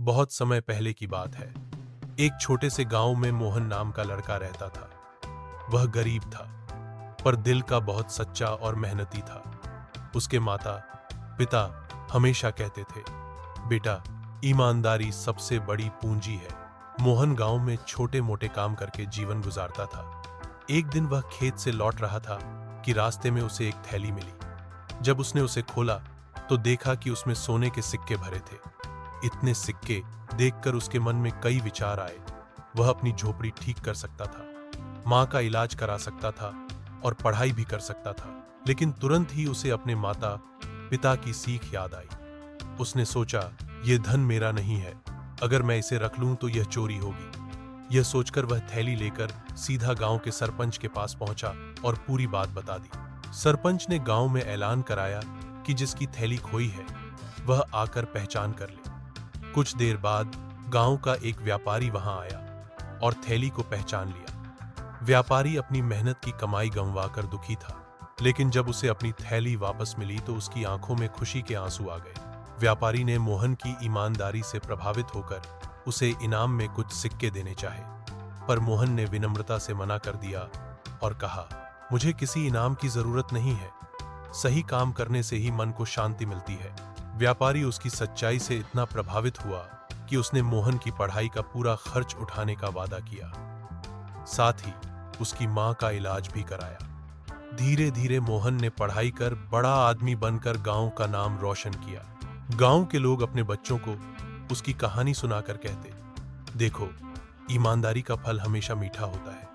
बहुत समय पहले की बात है। एक छोटे से गांव में मोहन नाम का लड़का रहता था। वह गरीब था, पर दिल का बहुत सच्चा और मेहनती था। उसके माता पिता हमेशा कहते थे, बेटा, ईमानदारी सबसे बड़ी पूंजी है। मोहन गांव में छोटे मोटे काम करके जीवन गुजारता था। एक दिन वह खेत से लौट रहा था कि रास्ते में उसे एक थैली मिली। जब उसने उसे खोला तो देखा कि उसमें सोने के सिक्के भरे थे। इतने सिक्के देखकर उसके मन में कई विचार आए। वह अपनी झोपड़ी ठीक कर सकता था, मां का इलाज करा सकता था और पढ़ाई भी कर सकता था। लेकिन तुरंत ही उसे अपने माता पिता की सीख याद आई। उसने सोचा, यह धन मेरा नहीं है, अगर मैं इसे रख लूं तो यह चोरी होगी। यह सोचकर वह थैली लेकर सीधा गांव के सरपंच के पास पहुंचा और पूरी बात बता दी। सरपंच ने गांव में ऐलान कराया कि जिसकी थैली खोई है वह आकर पहचान कर ले। कुछ देर बाद गांव का एक व्यापारी वहां आया और थैली को पहचान लिया। व्यापारी अपनी मेहनत की कमाई गंवाकर दुखी था, लेकिन जब उसे अपनी थैली वापस मिली तो उसकी आंखों में खुशी के आंसू आ गए। व्यापारी ने मोहन की ईमानदारी से प्रभावित होकर उसे इनाम में कुछ सिक्के देने चाहे, पर मोहन ने विनम्रता से मना कर दिया और कहा, मुझे किसी इनाम की जरूरत नहीं है। सही काम करने से ही मन को शांति मिलती है। व्यापारी उसकी सच्चाई से इतना प्रभावित हुआ कि उसने मोहन की पढ़ाई का पूरा खर्च उठाने का वादा किया। साथ ही उसकी मां का इलाज भी कराया। धीरे धीरे मोहन ने पढ़ाई कर बड़ा आदमी बनकर गांव का नाम रोशन किया। गांव के लोग अपने बच्चों को उसकी कहानी सुनाकर कहते, देखो, ईमानदारी का फल हमेशा मीठा होता है।